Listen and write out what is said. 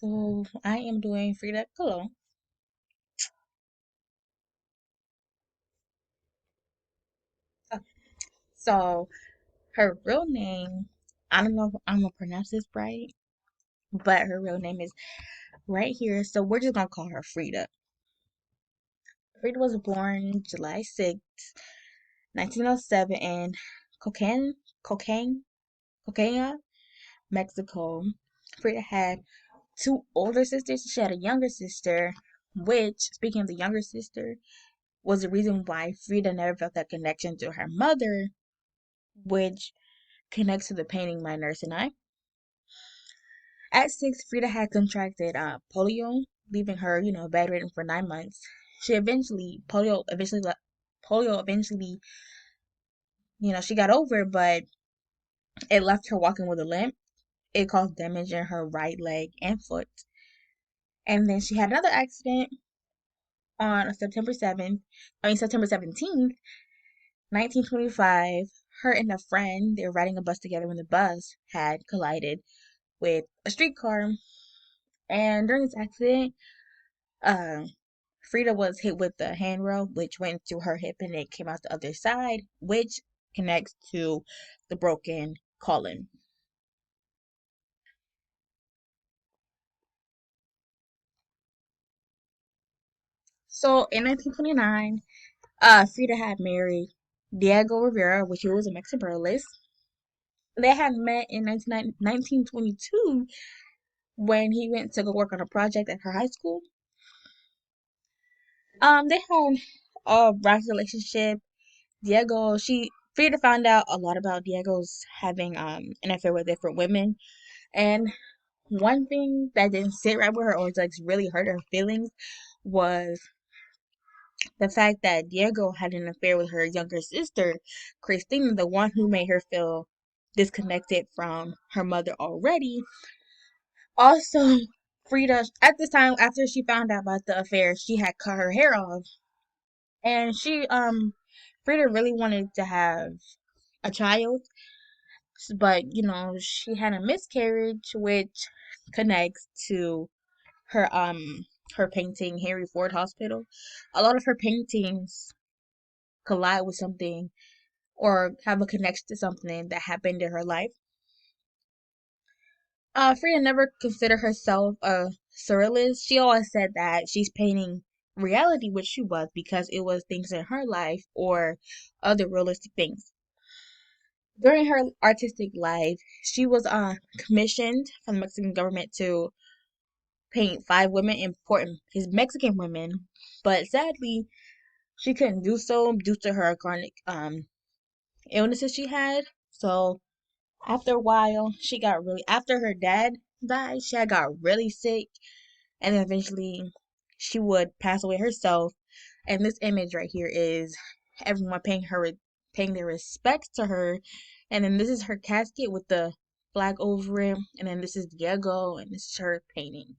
So I am doing Frida Kahlo. So her real name, I don't know if I'm gonna pronounce this right, but her real name is right here. So we're just gonna call her Frida. Frida was born July 6th, 1907 in Cocaine, Cocaine, Mexico. Frida had two older sisters. She had a younger sister, which, speaking of the younger sister, was the reason why Frida never felt that connection to her mother, which connects to the painting My Nurse and I. At 6, Frida had contracted polio, leaving her, bedridden for 9 months. She eventually polio eventually, she got over, but it left her walking with a limp. It caused damage in her right leg and foot. And then she had another accident on September 17th, 1925. Her and a friend, they were riding a bus together when the bus had collided with a streetcar. And during this accident, uh, Frida was hit with the handrail, which went to her hip and it came out the other side, which connects to the broken colon. So in 1929, Frida had married Diego Rivera, which he was a Mexican burlesque. They had met in 1922 when he went to go work on a project at her high school. They had a rocky relationship. Frida found out a lot about Diego's having an affair with different women, and one thing that didn't sit right with her or like really hurt her feelings was the fact that Diego had an affair with her younger sister, Christina, the one who made her feel disconnected from her mother already. Also, Frida, at this time, after she found out about the affair, she had cut her hair off. And Frida really wanted to have a child, but, she had a miscarriage, which connects to her painting Henry Ford Hospital. A lot of her paintings collide with something or have a connection to something that happened in her life. Frida never considered herself a surrealist. She always said that she's painting reality, which she was, because it was things in her life or other realistic things. During her artistic life, she was commissioned from the Mexican government to paint five women, important his Mexican women, but sadly she couldn't do so due to her chronic illnesses she had. So after a while, after her dad died, she had got really sick, and then eventually she would pass away herself. And this image right here is everyone paying their respects to her. And then this is her casket with the flag over it, and then this is Diego, and this is her painting.